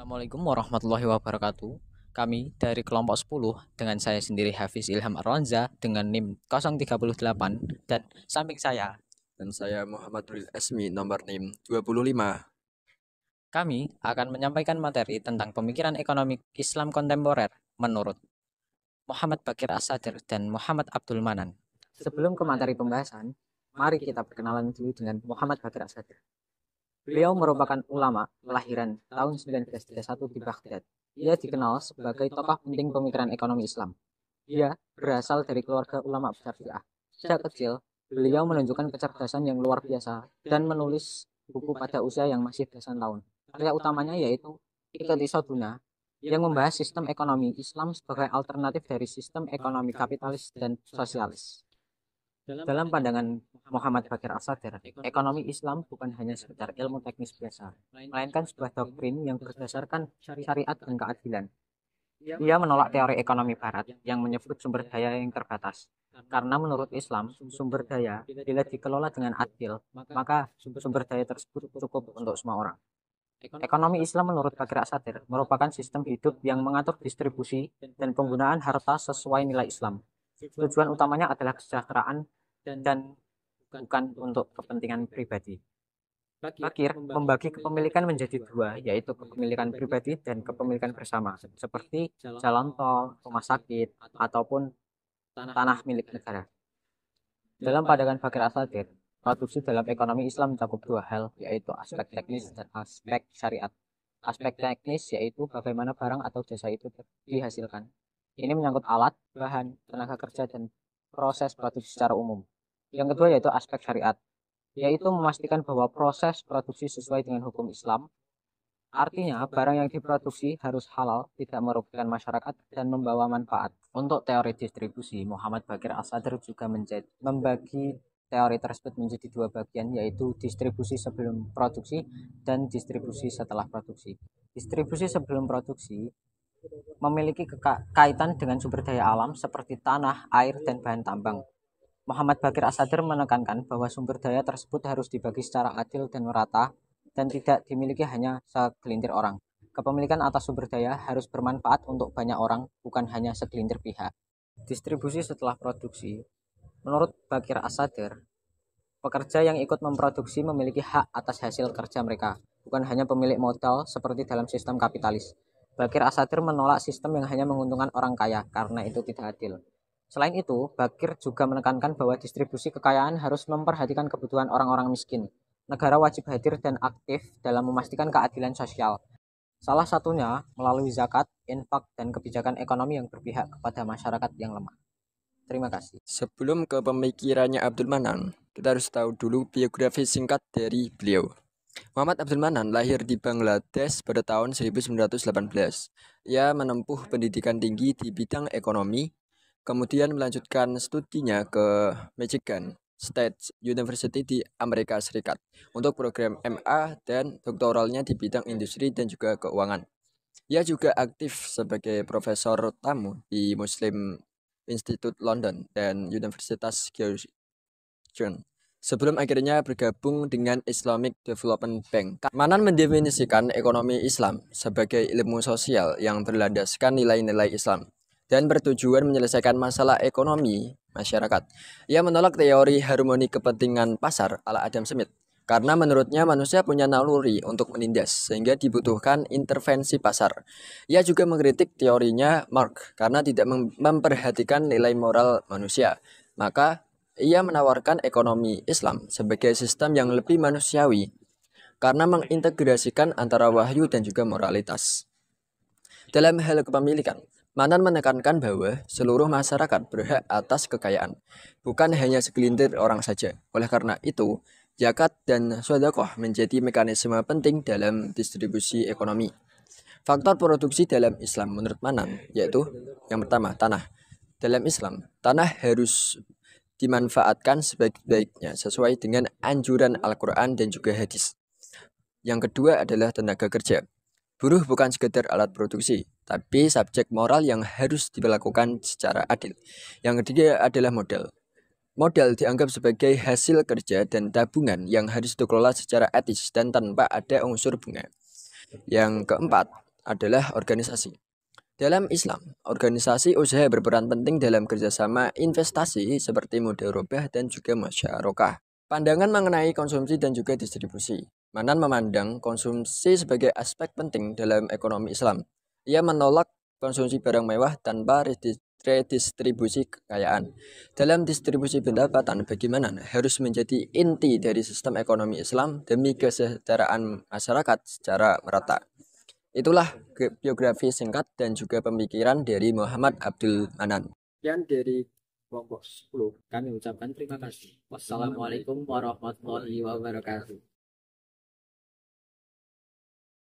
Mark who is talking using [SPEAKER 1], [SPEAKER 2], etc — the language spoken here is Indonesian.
[SPEAKER 1] Assalamualaikum warahmatullahi wabarakatuh. Kami dari kelompok 10 dengan saya sendiri Hafiz Ilham Arwanza dengan NIM 038 dan samping saya
[SPEAKER 2] Dan saya Muhammad Rul Esmi nomor NIM 25.
[SPEAKER 1] kami akan menyampaikan materi tentang pemikiran ekonomi Islam kontemporer menurut Muhammad Bakir As-Sadr dan Muhammad Abdul Manan. Sebelum ke materi pembahasan, mari kita perkenalan dulu dengan Muhammad Bakir As-Sadr. Beliau merupakan ulama kelahiran tahun 1931 di Baghdad. Ia dikenal sebagai tokoh penting pemikiran ekonomi Islam. Dia berasal dari keluarga ulama besar Syiah. Sejak kecil, beliau menunjukkan kecerdasan yang luar biasa dan menulis buku pada usia yang masih belasan tahun. Karya utamanya yaitu Iqtisaduna yang membahas sistem ekonomi Islam sebagai alternatif dari sistem ekonomi kapitalis dan sosialis. Dalam pandangan Muhammad Bakir As-Sadr, ekonomi Islam bukan hanya sekedar ilmu teknis biasa, melainkan sebuah doktrin yang berdasarkan syariat dan keadilan. Ia menolak teori ekonomi barat yang menyebut sumber daya yang terbatas. Karena menurut Islam, sumber daya bila dikelola dengan adil, maka sumber daya tersebut cukup untuk semua orang. Ekonomi Islam menurut Bakir As-Sadr merupakan sistem hidup yang mengatur distribusi dan penggunaan harta sesuai nilai Islam. Tujuan utamanya adalah kesejahteraan dan bukan untuk kepentingan pribadi. Bakir membagi kepemilikan menjadi dua, yaitu kepemilikan pribadi dan kepemilikan bersama, seperti jalan tol, rumah sakit, ataupun tanah milik negara. Dalam pandangan Bakir As-Sadr, produksi dalam ekonomi Islam mencakup dua hal, yaitu aspek teknis dan aspek syariat. Aspek teknis yaitu bagaimana barang atau jasa itu dihasilkan. Ini menyangkut alat, bahan, tenaga kerja, dan proses produksi secara umum. Yang kedua yaitu aspek syariat, yaitu memastikan bahwa proses produksi sesuai dengan hukum Islam. Artinya, barang yang diproduksi harus halal, tidak merugikan masyarakat, dan membawa manfaat. Untuk teori distribusi, Muhammad Bakir As-Sadr juga membagi teori tersebut menjadi dua bagian, yaitu distribusi sebelum produksi dan distribusi setelah produksi. Distribusi sebelum produksi memiliki kaitan dengan sumber daya alam seperti tanah, air, dan bahan tambang. Muhammad Bakir As-Sadr menekankan bahwa sumber daya tersebut harus dibagi secara adil dan merata dan tidak dimiliki hanya segelintir orang. Kepemilikan atas sumber daya harus bermanfaat untuk banyak orang, bukan hanya segelintir pihak. Distribusi setelah produksi. Menurut Bakir As-Sadr, pekerja yang ikut memproduksi memiliki hak atas hasil kerja mereka, bukan hanya pemilik modal seperti dalam sistem kapitalis. Bakir As-Sadr menolak sistem yang hanya menguntungkan orang kaya karena itu tidak adil. Selain itu, Bakir juga menekankan bahwa distribusi kekayaan harus memperhatikan kebutuhan orang-orang miskin. Negara wajib hadir dan aktif dalam memastikan keadilan sosial. Salah satunya melalui zakat, infak, dan kebijakan ekonomi yang berpihak kepada masyarakat yang lemah. Terima kasih.
[SPEAKER 2] Sebelum ke pemikirannya Abdul Manan, kita harus tahu dulu biografi singkat dari beliau. Muhammad Abdul Manan lahir di Bangladesh pada tahun 1918. Ia menempuh pendidikan tinggi di bidang ekonomi, kemudian melanjutkan studinya ke Michigan State University di Amerika Serikat untuk program MA dan doktoralnya di bidang industri dan juga keuangan. Ia juga aktif sebagai profesor tamu di Muslim Institute London dan Universitas Georgetown sebelum akhirnya bergabung dengan Islamic Development Bank. Manan mendefinisikan ekonomi Islam sebagai ilmu sosial yang berlandaskan nilai-nilai Islam dan bertujuan menyelesaikan masalah ekonomi masyarakat. Ia menolak teori harmoni kepentingan pasar ala Adam Smith karena menurutnya manusia punya naluri untuk menindas sehingga dibutuhkan intervensi pasar. Ia juga mengkritik teorinya Marx karena tidak memperhatikan nilai moral manusia. Maka ia menawarkan ekonomi Islam sebagai sistem yang lebih manusiawi karena mengintegrasikan antara wahyu dan juga moralitas. Dalam hal kepemilikan, Manan menekankan bahwa seluruh masyarakat berhak atas kekayaan, bukan hanya segelintir orang saja. Oleh karena itu, zakat dan sedekah menjadi mekanisme penting dalam distribusi ekonomi. Faktor produksi dalam Islam menurut Manan yaitu yang pertama, tanah. Dalam Islam, tanah harus dimanfaatkan sebaik-baiknya sesuai dengan anjuran Al-Quran dan juga hadis. Yang kedua adalah tenaga kerja. Buruh bukan sekedar alat produksi, tapi subjek moral yang harus dilakukan secara adil. Yang ketiga adalah modal. Modal dianggap sebagai hasil kerja dan tabungan yang harus dikelola secara etis dan tanpa ada unsur bunga. Yang keempat, adalah organisasi. Dalam Islam, organisasi usaha berperan penting dalam kerjasama investasi seperti mudharabah dan juga musyarakah. Pandangan mengenai konsumsi dan juga distribusi. Manan memandang konsumsi sebagai aspek penting dalam ekonomi Islam. Ia menolak konsumsi barang mewah tanpa redistribusi kekayaan. Dalam distribusi pendapatan, bagaimana harus menjadi inti dari sistem ekonomi Islam demi kesejahteraan masyarakat secara merata. Itulah biografi singkat dan juga pemikiran dari Muhammad Abdul Manan. Sekian dari kelompok 10.
[SPEAKER 1] Kami ucapkan terima kasih. Wassalamualaikum warahmatullahi wabarakatuh.